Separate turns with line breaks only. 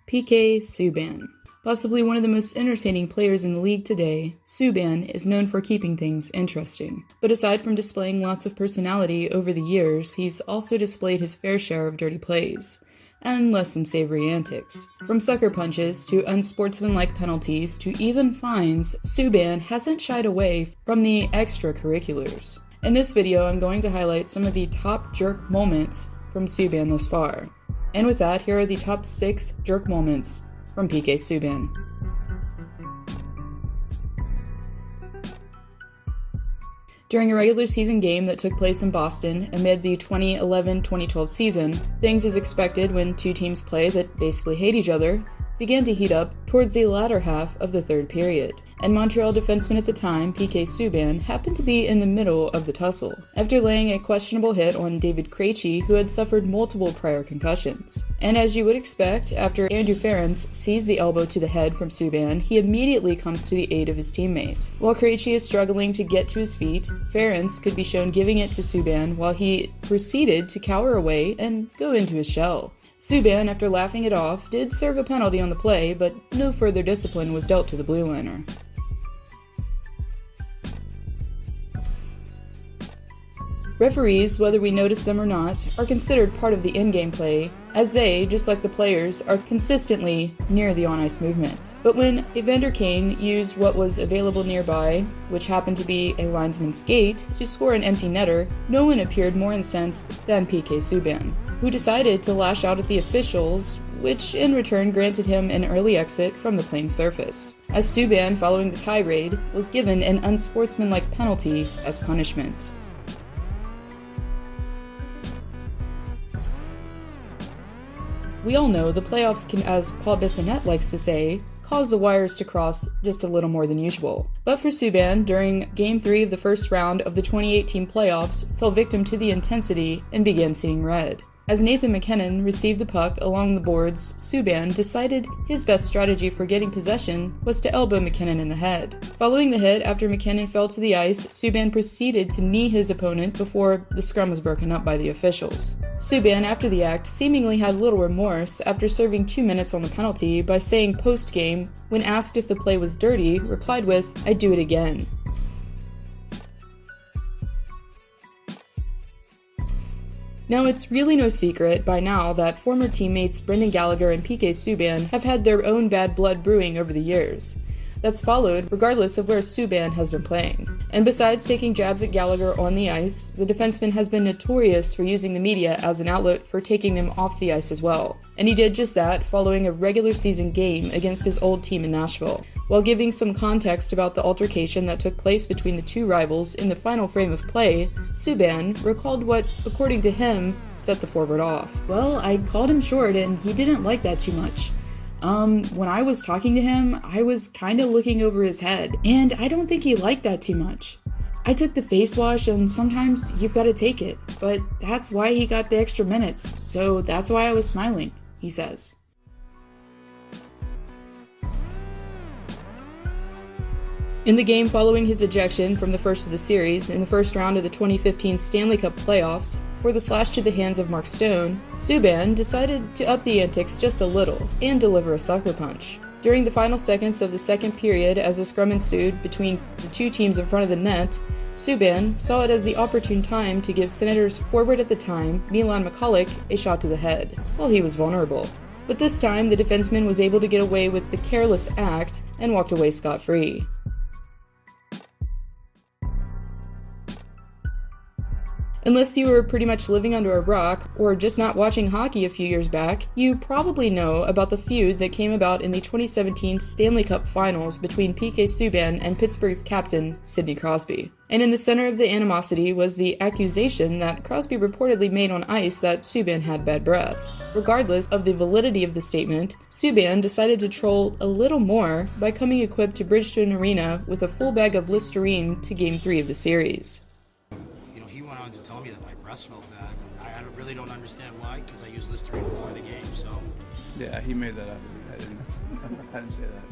PK Subban. Possibly one of the most entertaining players in the league today, Subban is known for keeping things interesting. But aside from displaying lots of personality over the years, he's also displayed his fair share of dirty plays and less than savory antics. From sucker punches to unsportsmanlike penalties to even fines, Subban hasn't shied away from the extracurriculars. In this video, I'm going to highlight some of the top jerk moments from Subban thus far. And with that, here are the top 6 jerk moments from PK Subban. During a regular season game that took place in Boston amid the 2011-2012 season, things as expected when two teams play that basically hate each other began to heat up towards the latter half of the third period. And Montreal defenseman at the time, PK Subban, happened to be in the middle of the tussle, after laying a questionable hit on David Krejci, who had suffered multiple prior concussions. And as you would expect, after Andrew Ference sees the elbow to the head from Subban, he immediately comes to the aid of his teammate. While Krejci is struggling to get to his feet, Ference could be shown giving it to Subban while he proceeded to cower away and go into his shell. Subban, after laughing it off, did serve a penalty on the play, but no further discipline was dealt to the blue liner. Referees, whether we notice them or not, are considered part of the in-game play, as they, just like the players, are consistently near the on-ice movement. But when Evander Kane used what was available nearby, which happened to be a linesman's skate, to score an empty netter, no one appeared more incensed than PK Subban, who decided to lash out at the officials, which in return granted him an early exit from the playing surface, as Subban, following the tirade, was given an unsportsmanlike penalty as punishment. We all know the playoffs can, as Paul Bissonnette likes to say, cause the wires to cross just a little more than usual. But for Subban, during Game 3 of the first round of the 2018 playoffs, fell victim to the intensity and began seeing red. As Nathan MacKinnon received the puck along the boards, Subban decided his best strategy for getting possession was to elbow MacKinnon in the head. Following the hit, after MacKinnon fell to the ice, Subban proceeded to knee his opponent before the scrum was broken up by the officials. Subban, after the act, seemingly had little remorse after serving 2 minutes on the penalty by saying post-game, when asked if the play was dirty, replied with, "I'd do it again." Now, it's really no secret by now that former teammates Brendan Gallagher and PK Subban have had their own bad blood brewing over the years. That's followed regardless of where Subban has been playing. And besides taking jabs at Gallagher on the ice, the defenseman has been notorious for using the media as an outlet for taking them off the ice as well. And he did just that following a regular season game against his old team in Nashville. While giving some context about the altercation that took place between the two rivals in the final frame of play, Subban recalled what, according to him, set the forward off. "Well, I called him short and he didn't like that too much. When I was talking to him, I was kinda looking over his head, and I don't think he liked that too much. I took the face wash, and sometimes you've gotta take it, but that's why he got the extra minutes, so that's why I was smiling," he says. In the game following his ejection from the first of the series, in the first round of the 2015 Stanley Cup playoffs, for the slash to the hands of Mark Stone, Subban decided to up the antics just a little and deliver a sucker punch. During the final seconds of the second period, as a scrum ensued between the two teams in front of the net, Subban saw it as the opportune time to give Senators forward at the time, Milan McCulloch, a shot to the head, while he was vulnerable. But this time, the defenseman was able to get away with the careless act and walked away scot-free. Unless you were pretty much living under a rock, or just not watching hockey a few years back, you probably know about the feud that came about in the 2017 Stanley Cup Finals between PK Subban and Pittsburgh's captain, Sidney Crosby. And in the center of the animosity was the accusation that Crosby reportedly made on ice that Subban had bad breath. Regardless of the validity of the statement, Subban decided to troll a little more by coming equipped to Bridgestone Arena with a full bag of Listerine to Game 3 of the series.
He went on to tell me that my breath smelled bad. I really don't understand why, because I used Listerine before the game, so.
Yeah, he made that up. I didn't say that.